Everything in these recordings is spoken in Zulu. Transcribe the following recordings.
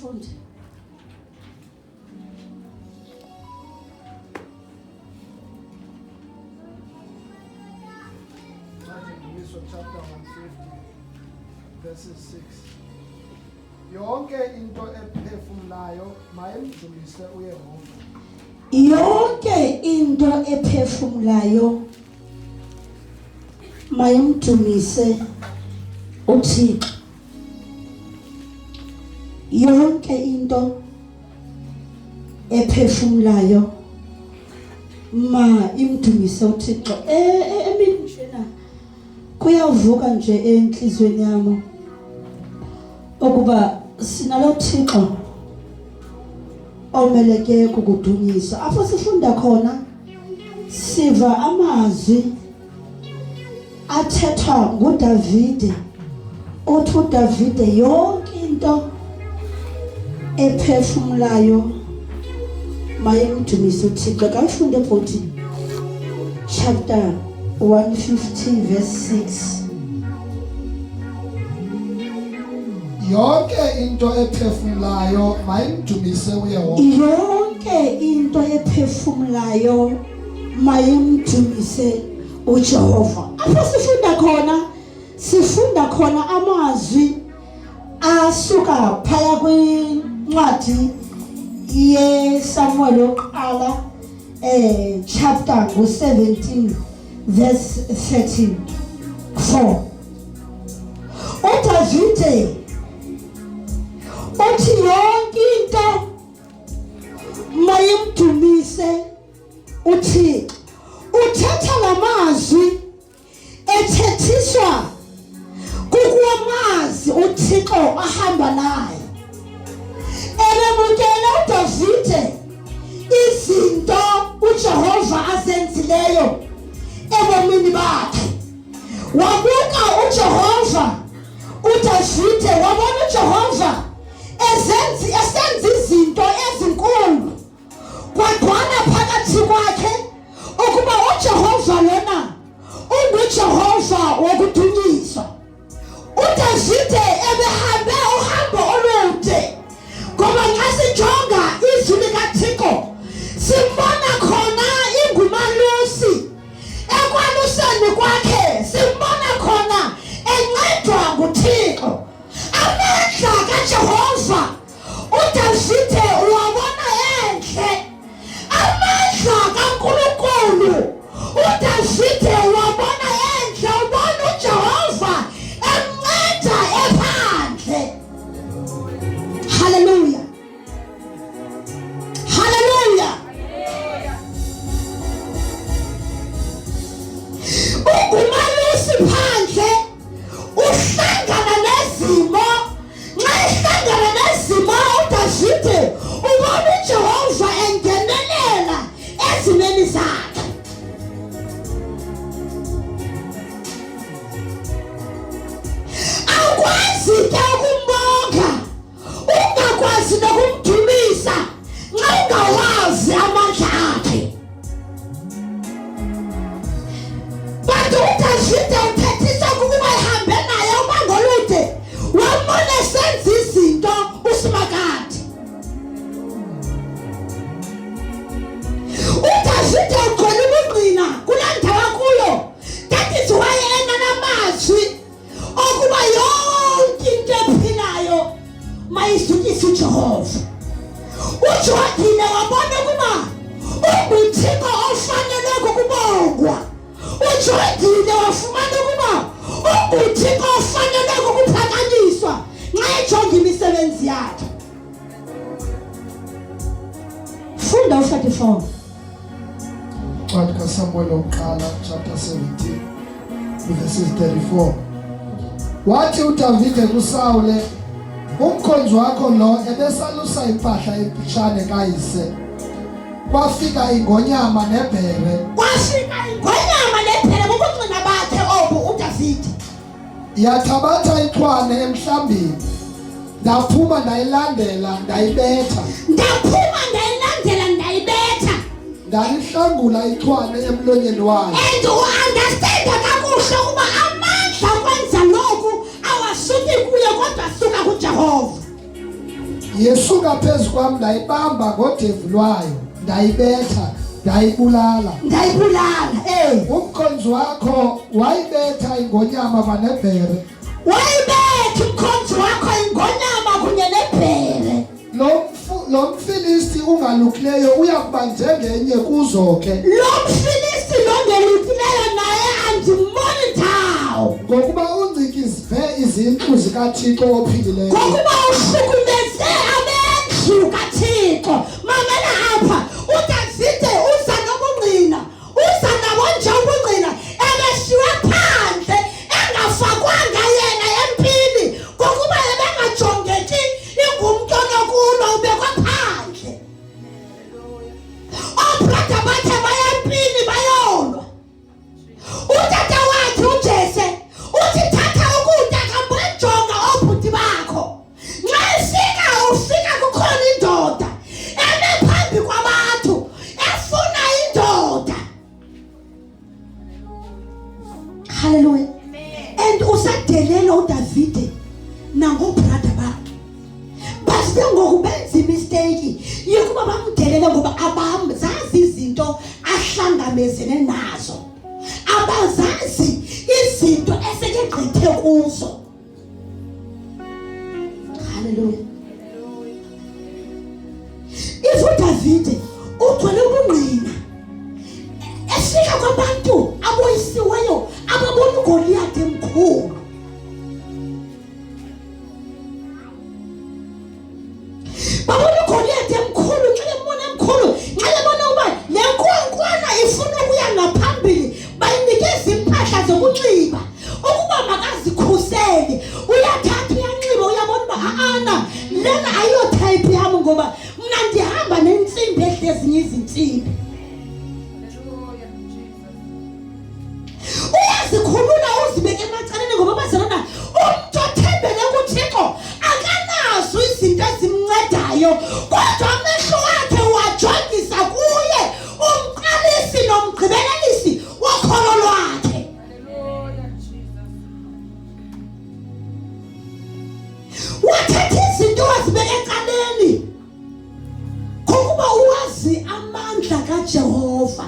bafundi. Chapter 150 verses 6. Yonke into ephefumulayo mayimdumise uYehova. Yonke into ephefumulayo mayimdumise uThixo. Yonke into ephefumulayo imdumise uThixo. Eminjena kuyavuka nje enhlizweni yami ukuba sinalo Thixo omeleke ukudunyiswa. Apho sifunda khona siva amazwi athethwa nguDavide. Uthi uDavide yonke into ephefumulayo mayimdumise uThixo. Kayifunde futhi chapter 150 verse 6. Yonke into ephefumulayo mayimdumise uYehova. Yonke into ephefumulayo mayimdumise uJehova. Apho sifunda khona amazwi asuka phaya kwincwadi yeSamuel oqala chapter 17 verse 34. uDavide uthi yonke into mayimdumise uThixo. Uthetha lamazwi ethethiswa kukwamazi uThixo ahamba naye. Elemukela uDavide izinto uJehova azenzileyo ebomini bakhe. Wabuka uJehova, uDavide wabona uJehova esenza izinto ezinkulu. Kwadwana phakathi kwakhe ukuba uJehova lona unguJehova wokudunyiswa. uDavide ebehambe uhambo olude ngoba nxa sijonga izwi likaThixo simbona khona ingumalusi. Ekwaluseni kwakhe simbona khona encedwa nguThixo. Amandla kaJehova uDavide uwabona enhle. Amandla kaNkulunkulu uDavide uwabona enhle. Ubona uJehova emnceda ephandle. Hallelujah. Hallelujah. Ungumalusi phandle uhlangana nezimo. Nxa ehlangana nezimo uDavide ubona uJehova engenelela ezimeni zakhe. Akwazi ke ukumbonga, ungakwazi nokumdumisa nxa ungawazi amandla akhe. But uDavide uthethisa ukuba ehambe naye umango olude, wambona esenza izinto usimakade. uDavide ukhona ubungqina kulaa ndawo kuyo. That is why enamazwi okuba yonke into ephilayo mayizukise uJehova. uJowadile wabona ukuba unguThixo ofanele ukubongwa. uJowadile wafumana ukuba unguThixo ofanele ukuphakanyiswa nxa ejonga imisebenzi yakhe. Funda u-34. Incwadi kaSamuel oqala chapter 17 verses 34. Wathi uDavide kuSawule, umkhonzi wakho lo ebesalusa impahla emfitshane kayise. Kwafika ingonyama nebhere. Kwafika ingonyama nebhere ngokungcina bakhe obu uDavide. Yathabatha ixhwane emhlambini. Ndaphuma ndayilandela ndayibetha. Ndalihlangula ixhwane emlonyeni wayo. And you understand kakuhle ukuba amandla kwenza lokhu awasuki kuye kodwa asuka kuJehova. yesuka phezu kwami ndayibamba ngodevu lwayo ndayibetha ndayibulala umkhonzi wakho wayibetha ingonyama vanebhere wayibetha umkhonzi wakho ingonyama kunye nebhere lo mfilisti ungalukileyo uyakuba njengenye kuzo ke lo mfilisti longelukileyo naye andimonitawo ngokuba unzikizve izintlu zikaThixo ophilileyo ngokuba uhlukumeze abendlu kaThixo mamela apha uDavide uza nobungqina uza nabonje ubungqina ebeshiwe phandle engafakwanga yena empini ngokuba ebengajongeki ingumntu onokulwa ubekwa phandle obrada bakhe baya empini bayolwa utata wakhe uJese uthi thatha ukutya kambenjonga obhuti bakho nxa ufika kukhona indoda eme phambi kwabantu efuna indoda haleluya and usadelela uDavide nangobrada bakhe base ngoku benza imistake yokuba bamdelele ngoba abazazi izinto ahlangamezene nazo abazazi izinto esekegqithe kuzo haleluya uDavide ugcwele ubungqina efika kwabantu aboyisiweyo ababona uGoliath emkhulu babona uGoliath emkhulu nxa bebona emkhulu nxa bebona uba le nkwenkwana ifuna ukuya ngaphambili bayinikeza impahla zokunxiba ukuba makazikhusele uyathatha uyanxiba uyabona uba ana lena ayiyo type yami ngoba mna ndihamba nentsimbi ehle ezinye izintsimbi uyazikhulula uzibeke emacaleni ngoba bazalana umntu othembele kuThixo akanazo izinto ezimncedayo kodwa amehlo wakhe wajongisa kuye umqalisi nomgqibelelisi wokholo lwakhe wathatha izinto wazibeka ecaleni ngokuba uwazi amandla kaJehova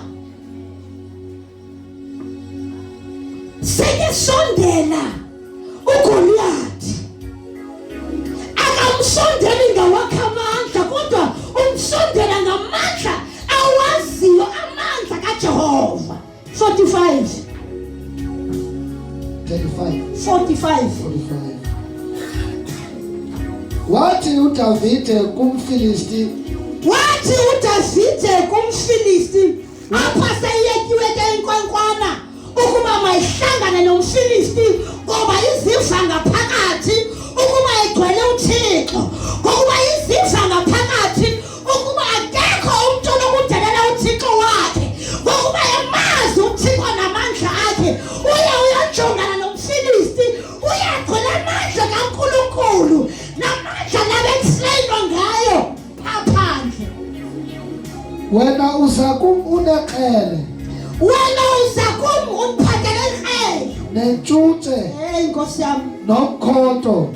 sekesondela uGoliath akamsondeli ngawakhe amandla kodwa umsondela ngamandla awaziyo amandla kaJehova 45 wathi uDavide kumfilisti apha seyekiwe ke inkwenkwana ukuba mayihlangane nomfilisti ngoba iziva ngaphakathi ukuba igcwele uThixo ngokuba iziva ngaphakathi ukuba akekho umuntu onokudelela uThixo wakhe ngokuba emazi uThixo namandla akhe uyajongana nomfilisti uyagcwele amandla kaNkulunkulu namandla labekuhlelwa ngayo phandle wena uzakum uneqele uniphathele iqele nentshuthe Nkosi yami nomkhonto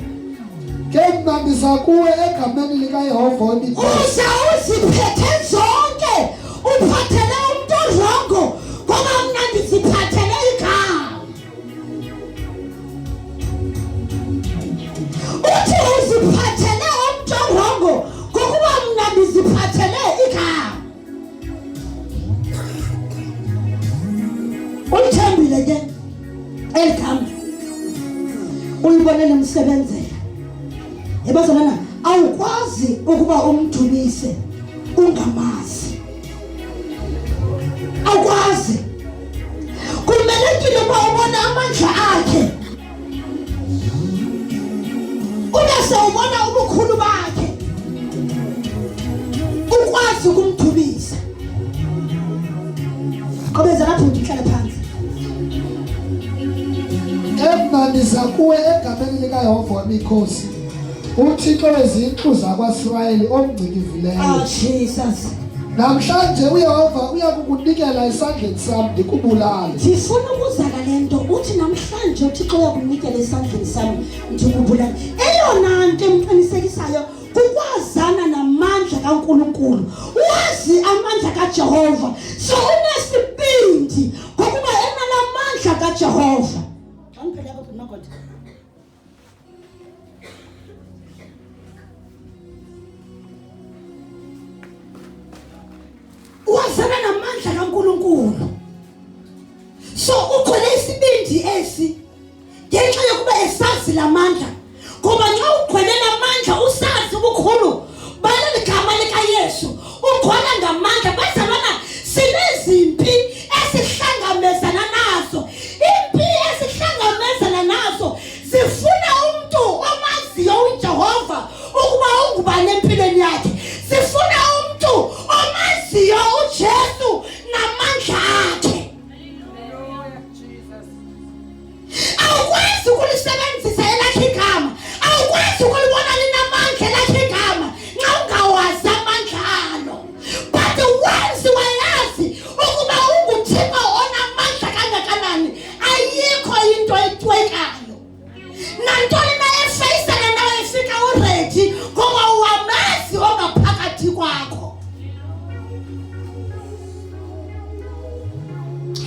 ke mna ndiza kuwe egameni likaYehova uza uziphethe zonke uphathele umuntu orongo ngoba mna ndiziphathele igama uthi uziphathele umuntu orongo ngokuba mna ndiziphathele igama ulithembile ke eligama ulibonele umsebenzela ebazalana awukwazi ukuba umdumise ungamazi awukwazi kumelekile uba ubona amandla akhe ubese ubona ubukhulu bakhe ukwazi ukumdumisa qobeza lapho ngihlala phansi emna ndiza kuwe egameni likaYehova wemikhosi uThixo wezintlu zakwaIsrayeli omngcikivileyo Jesus namhlanje uYehova uyakukunikela esandleni sami ndikubulale ndifuna ukuzaka lento uthi namhlanje uThixo uyakunikela esandleni sami ndikubulale eyona nto emqinisekisayo kukwazana namandla kaNkulunkulu, wazi amandla kaJehova. So unesibindi ngokuba enalamandla kaJehova. Angiphela lapho nogoda. Wazana namandla kaNkulunkulu. So ukhona isibindi esi ngenxa yokuba esazi lamandla. Ngoba nxa ukhwele lamandla usazi ubukhulu bale ligama likaYesu, ukhona ngamandla bazalwana sinezimpi esihlangamezana nazo. Impi esihlangamezana nazo zifuna umuntu omaziyo uJehova ukuba ungubani empilweni yakhe. Zifuna umuntu omaziyo uJesu namandla akhe. Awukwazi ukulisebenzisa elakhe igama, awukwazi ukulibona linamandla elakhe igama nxa ungawazi amandla alo. But once wayazi ukuba unguThixo onamandla kangakanani, ayikho into etwekayo. Nantoni na efeyisana nawe efika uready ngoba uwamazi ongaphakathi kwakho.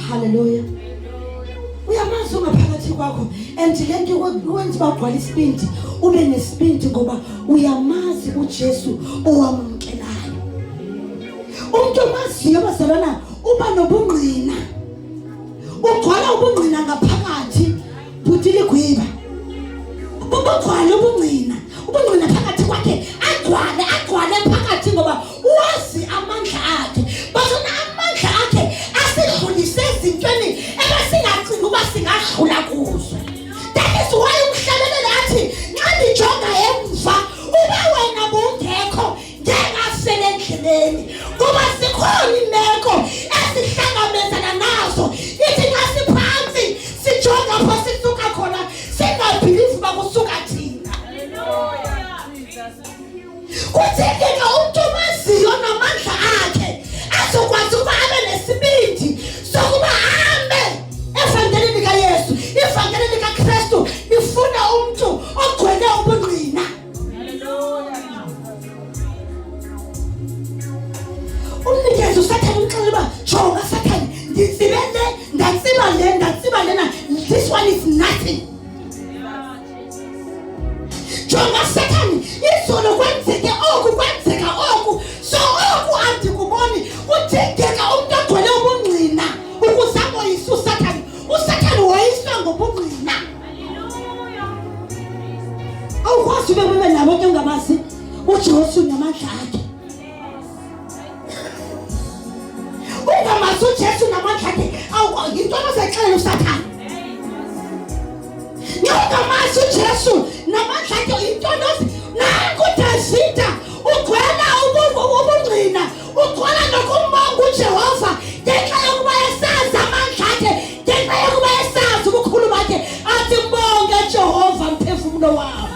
Hallelujah. Uyamazi ongaphakathi kwakho, and lento kwenza bagqwala isibindi, ube nesibindi ngoba uyamazi uJesu owamukelayo. Umuntu omaziyo bazalwana uba nobungqina, ugcwala ubungqina ngaphakathi buthi ligwiba. Ubugcwala ubungqina phakathi kwakhe, agcwale phakathi ngoba wazi amandla akhe. Bazona amandla akhe asidlulise ezintweni ebesingacinga ukuba singadlula kuzo. That is why umhlabeleli athi nxa ndijonga emva ube wena bungekho ngekafele endleleni, ngoba zikhona imeko esihlangamezana nazo. Ithi nxa siphansi sijonga apho sisuka khona singabhilivi bakusuka thina. Kuthekeka umuntu omaziyo namandla akhe azokwazi ukuba abe nesibindi sokuba ahambe evangelini likaYesu. Ivangeli likaKristu lifuna umuntu ogcwele ubungqina. Umnikezi uSathane umxelela uba jonga Sathane, ndatsiba lena, this one is nothing. Jonga Sathane, izolo kwenzeke oku, so oku andikuboni. Kudingeka umuntu ogcwele ubungqina ukuze amoyise uSathane. uSathane woyiswa ngobungqina. Awukwazi ube nabo ke ungamazi uJesu namandla akhe. Ungamazi uJesu namandla akhe, into ozayixelela uSathane. Ungamazi uJesu namandla akhe, into nanku uDavida ugcwala ubungqina, ugcwala nokumbonga uJehova ngenxa yokuba esazi amandla akhe, ngenxa yokuba esazi ubukhulu bakhe. Athi mbonge Jehova mphefumulo wami.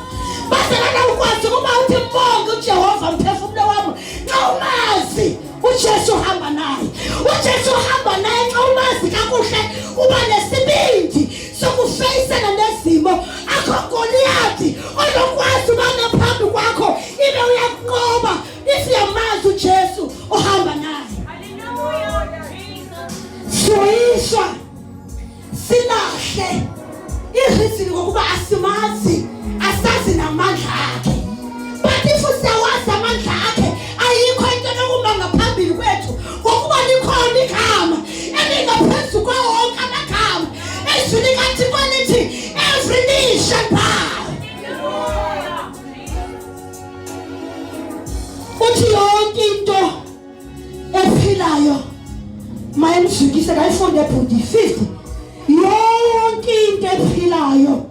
Bazalwana ukwazi ukuba uthi mbonge uJehova mphefumulo wami nxa umazi uJesu hamba naye. uJesu hamba naye nxa umazi kakuhle, uba nesibindi sokufeyisana nezimo. Akho Goliathi olokwazi uba ngaphambi kwakho ibe uyakunqoba if uyamazi uJesu ohamba naye. Soyiswa silahle ireason ngokuba asimazi, asazi namandla akhe. But if usawazi amandla akhe, ayikho into enokuma ngaphambili kwethu ngokuba likhona igama elingaphezu kwawo wonke amagama. Ezwi likaThixo lithi every knee shall bow. Uthi yonke into ephilayo mayemzukise kayifunde ebhuti 50. Yonke into ephilayo,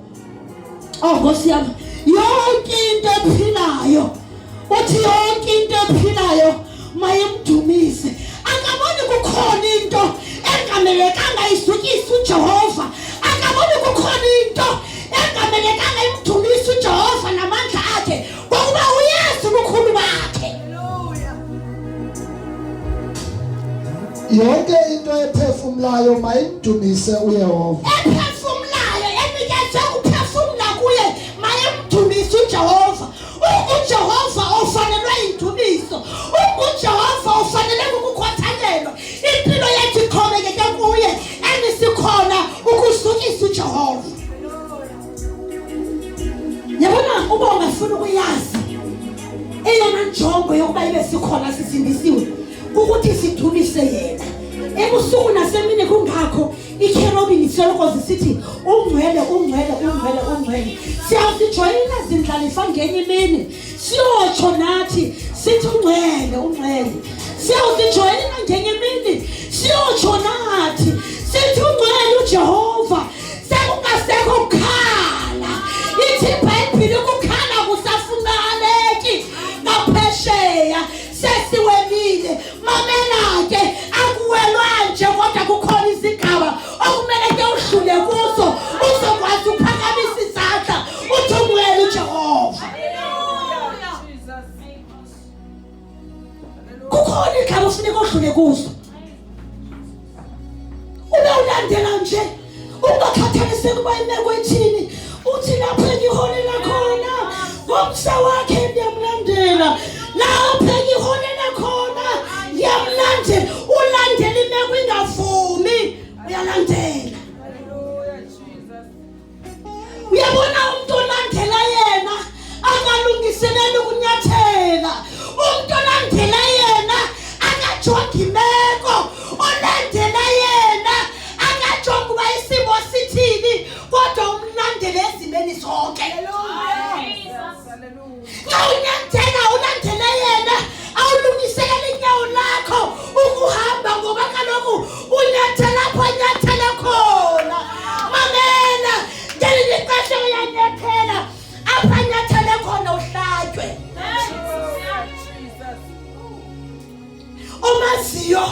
Nkosi yami, yonke into ephilayo, uthi yonke into ephilayo mayemdumise. Akaboni kukhona into engamelekanga izukise uJehova. Akaboni kukhona into engamelekanga imdumise uJehova namandla akhe ngokuba uyazi ubukhulu bakhe. Yonke into ephefumulayo mayimdumise uYehova. Ephefumulayo enikeze ukuphefumula kuye mayemdumise uJehova. uJehova ufuna ukuyazi eyona njongo yokuba ibe sikhona sisindisiwe ukuthi sidumise yena ebusuku nasemini. Kungakho ikerubini soloko zisithi ungcwele ungcwele ungcwele ungcwele. Siyasijoyina zindlalifa ngenye imini siyotsho nathi sithi ungcwele ungcwele. Siyasijoyina ngenye imini siyotsho nathi sithi ungcwele uJehova. Sekungasekho ukukhala, ithi iBhayibhile ukukhala kusafuneki ngaphesheya sesiwelile. Mamela ke akuwelwa nje kodwa kukhona izigaba okumele ke udlule kuzo uzokwazi ukuphakamisa izandla uthi ungcwele uJehova. Kukhona igaba ufuneka udlule kuzo. Ube ulandela nje ungakhathaliseki ukuba imeko ethini. Uthi lapho engiholela khona ngomsa wakhe ndiyamlandela, lapho engiholela khona ndiyamlandela. Ulandela imeko ingavumi uyalandela. Uyabona umuntu olandela yena akalungiseleli ukunyathela. Umuntu olandela yena akajongi imeko. Olandela yena akajongi ukuba isimo sithini kodwa umlandela ezimeni zonke. Xa unyathela ulandela yena awulungisekeli inyawo lakho ukuhamba ngoba kaloku unyathela apho anyathele khona. Mamela ngelinye ixesha uyanyathela apho anyathele khona uhlatywe. Omaziyo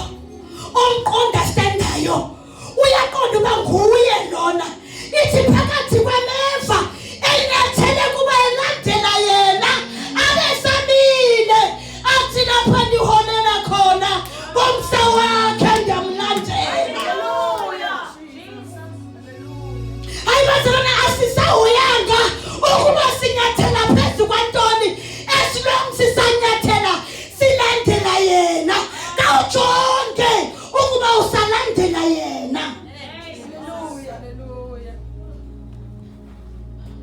omqondastandayo uyaqonda uba nguye lona. Ithi phakathi kwameva enyathele kuba elandela yena abesamile athi lapha ndiholela khona ngomsa wakhe ndiyamlandela. Hayi bazalwane, asisahuyanga ukuba sinyathela phezu kwantoni esilong sisanyathela silandela yena. Kawujonge ukuba usalandela yena.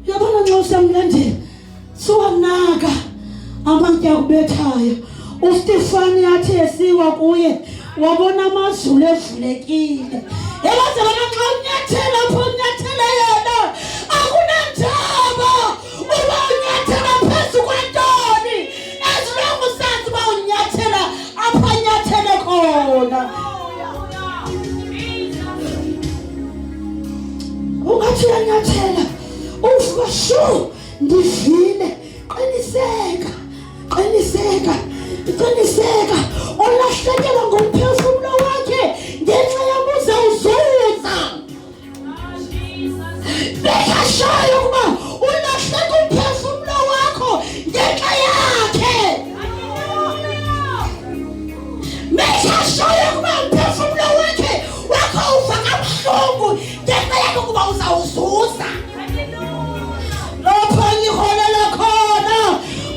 Yabona nxa usamlandela suwanaka amatye akubethayo. uStefani athi esiwa kuye wabona amazulu evulekile. Yabazalwana, nxa unyathela apho unyathela yena akunandaba uba unyathela phezu kwantoni esilongu sazi uba unyathela apho anyathele khona. Ungathi uyanyathela uvuka shu ndivile. Qiniseka qiniseka qiniseka. Olahlekelwa ngumphefumulo wakhe ngenxa yamuze uzuza. Bekashayo ukuba ulahleka umphefumulo wakho ngenxa yakhe. Bekashayo ukuba umphefumulo wakho uva kabuhlungu ngenxa yakhe ukuba uzawuzuza. Lapho engiholela khona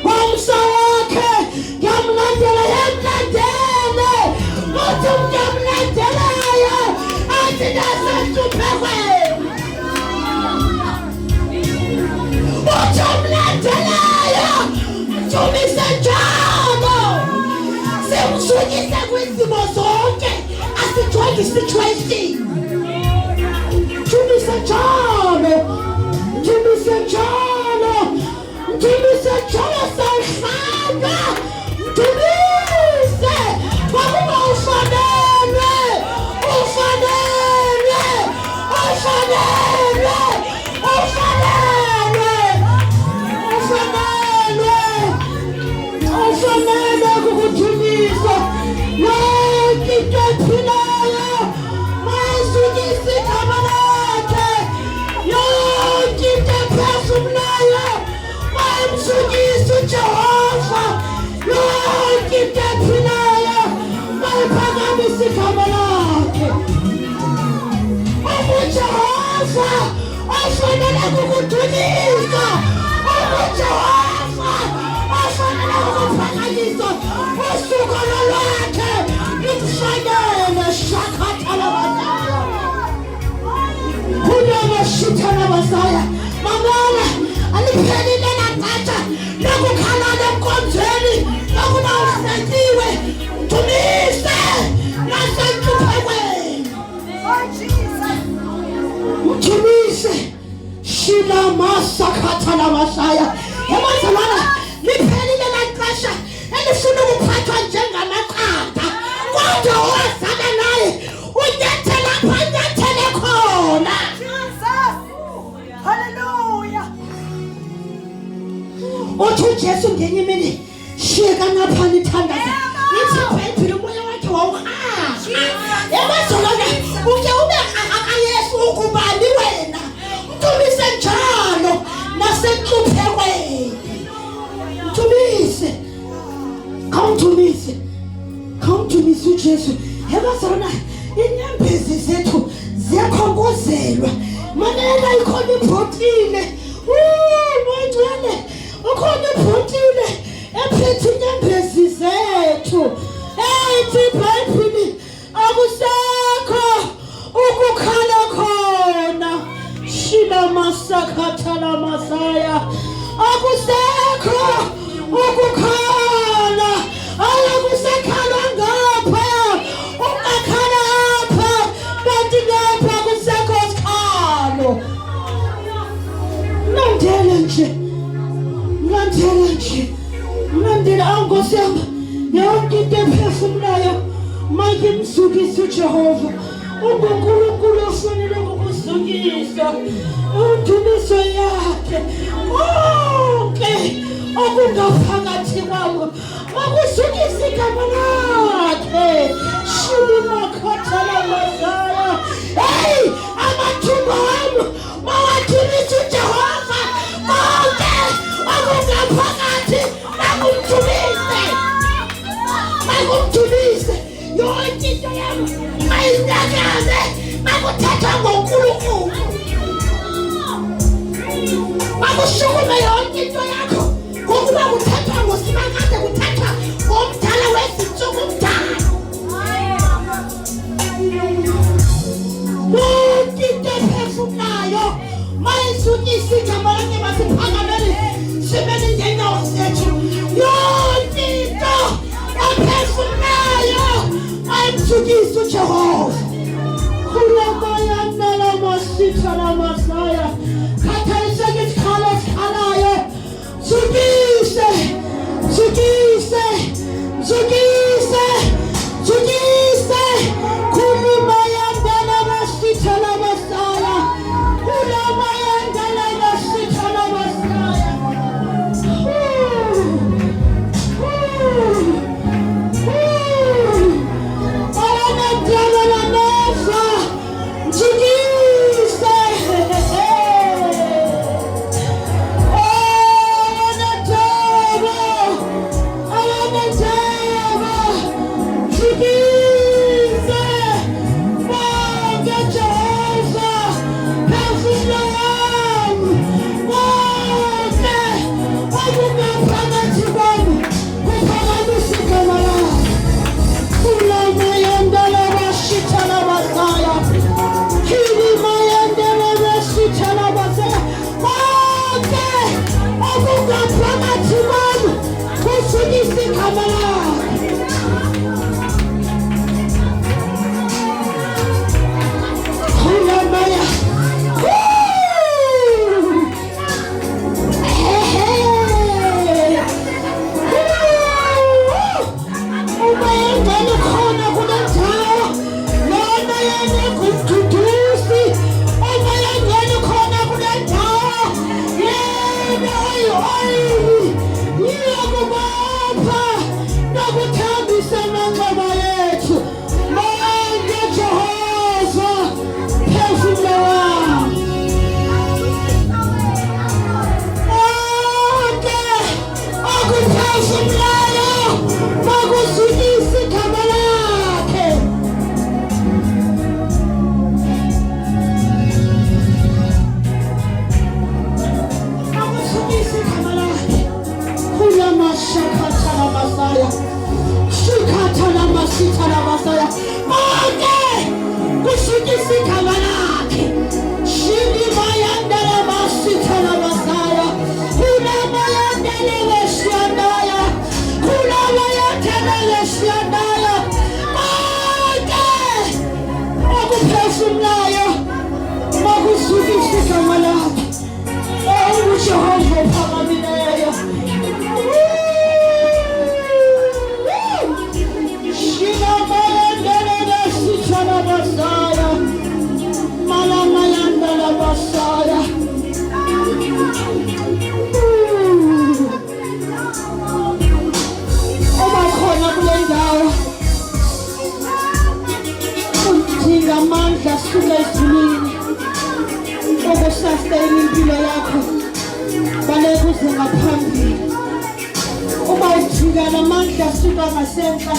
ngomsa wakhe ngiyamlandela. Yamlandele uthi ngiyamlandelayo athi nasentluphekweni. Uthi umlandelayo mjumise njalo. Simjulise kwizimo zonke, asijongi situation. Mjumise njalo, mjumise njalo, mjumise njalo sawuhlanga. Mjumise ngokuba ufanelwe, ufanelwe, ufanelwe, ufanelwe, ufanelwe, ufanelwe kukujulisa. Yonke into ephilayo mayizukise igama lakhe. Yonke into ephefumulayo mayimzukise uJehova. Yonke into ephilayo mayiphakamise igama lakhe. UJehova ofanele kukudulisa. UJehova ofanele kukuphakanyiswa. Usuku lwakhe lukufanele shakathalabasaya. Kunamashithalabasaya. Mamela aliphelile naqatha Shila masakata la masaya. Yabazalwana liphelile laxesha elifuna ukuphathwa njengamaqanda. Kodwa owazana naye unyathela apha unyathele khona. Jesus. Hallelujah. Uthi uJesu ngenye imini shiyeka napha nithandaza. Ithi iBhayibhile umoya wakhe wawuhamba. Yabazalwana uke ube akayesu ukubani wena. Mtumise njalo nasenhluphekweni. Mtumise. Khawumtumise uJesu. Yabazalwana inyembezi zethu ziyakhonkozelwa. Manela ikhona ibhotile. Mangcwele ukhona ibhotile ephethe inyembezi zethu. Ethi iBhayibhile akusekho ukukhala khona. Shila masakata la masaya. Akusekho ukukhala. Akusekhala ngapha. Ungakhala apha. Kanti ngapha akusekho sikhalo. Mlandela angosi yami. Yonke into ephefumulayo mayimsukise uJehova. UNkulunkulu ofanele ukuzukisa udumiso yakhe. Konke okungaphakathi kwami makuzukise igama lakhe. Shilima khathala masaya. Hey, amathumba wami mawadumisa uJehova. Konke okungaphakathi makumdumise. Yonke into yami mayinyakaze makuthathwa ngoNkulunkulu. Makushukume yonke into yakho ngokuba kuthathwa ngosimakade, kuthathwa ngomdala wezinsuku omdala. Yonke into ephefumulayo mayisukise igama lakhe masiphakamele simele ngenyawo zethu. Yonke into ephefumulayo mayimsukise uJehova. Kulamayana la masitha la masaya. Khathaliseke isikhalo esikhalayo. Sukise. Kulamayana la masitha la masaya. Kulamayana la masitha la masaya. Udinga amandla asuka ezulwini okusasteyina impilo yakho baleke uze ngaphambili. Uma udinga amandla asuka ngasemva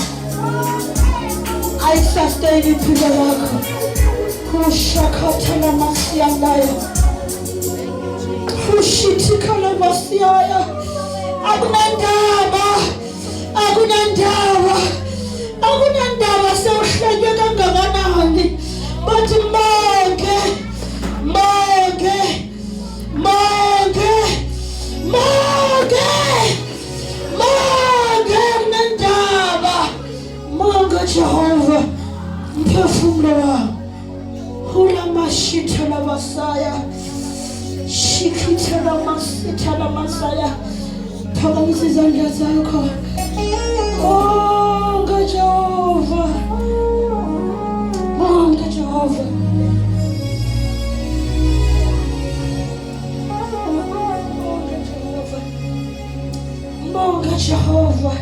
ayisustain impilo yakho. Kushakathala masiyalayo kushithikhala masiyaya. Akunandaba sewuhlanywe kangakanani, bathi monke akunandaba. Monke Jehova mphefumulo wami. Hula mashita la masaya shikita la masita la masaya. Phakamisa izandla zakho. Monke Jehova, monke Jehova. Monke Jehova.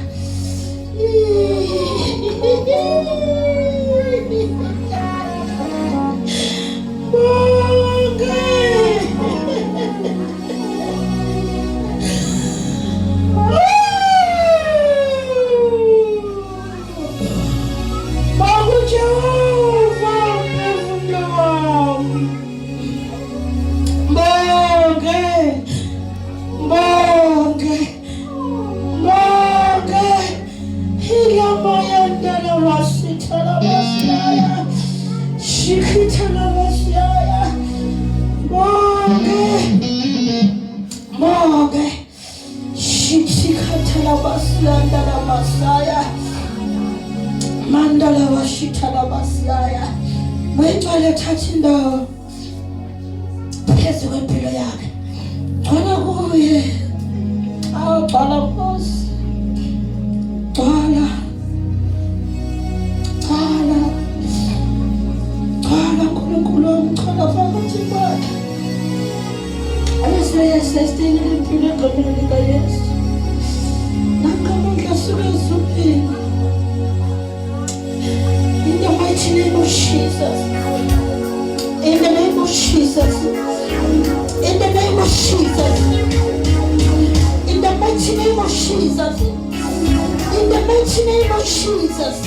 Mandala washitala basaya. Mwetwale thatha indawo phezu kwempilo yakhe. Gcwala kuye. Awugcwala Nkosi. Gcwala Nkulunkulu wami, gcwala phakathi kwakhe. Abesiyasestinga impilo egqameni likaYesu. Nangamandla asuka ezulwini. In the mighty name of Jesus. In the name of Jesus. In the name of Jesus. In the mighty name of Jesus. In the mighty name of Jesus.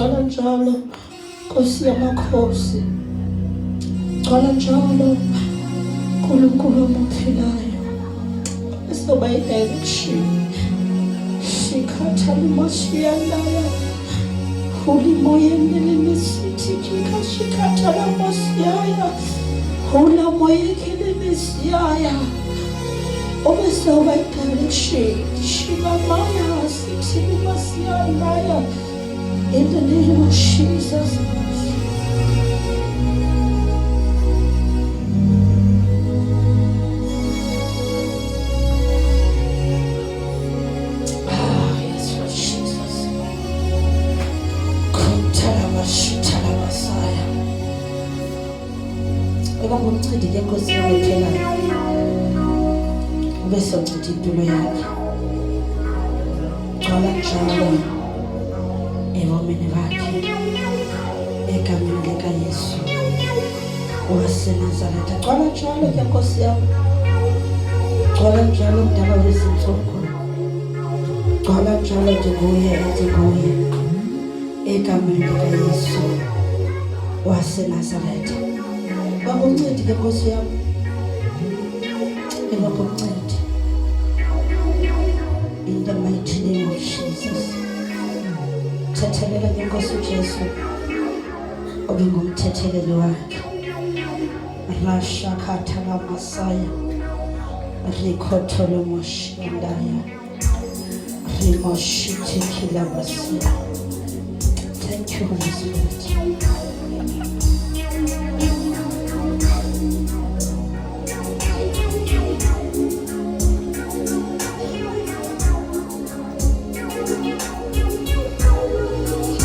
gcwala njalo Nkosi yamakhosi, gcwala njalo Nkulunkulu omaphilayo, esoba i-direction shikhatha limoshiyanaya ulimoyeni limisithi kika shikhatha lamosiyaya ulamoyekele mesiyaya obesoba i-direction shibamaya sithi limosiyanaya in the name of Jesus. Ngumncidi ke Nkosi yami phela ube soncidi impilo yakhe gcwala njalo ebomini bakhe egameni likaYesu waseNazaretha gcwala njalo ke Nkosi yami gcwala njalo mdaba wezinsuku gcwala njalo ndikuye egameni likaYesu waseNazaretha Ngumncidi ke Nkosi yami ngumncidi in the mighty name of Jesus. Thethelela ke Nkosi uJesu obe ngumthetheleli wakhe rasha khathala masaya rikhotholo moshandaya rimoshithikila basiya. Thank you, Holy Spirit.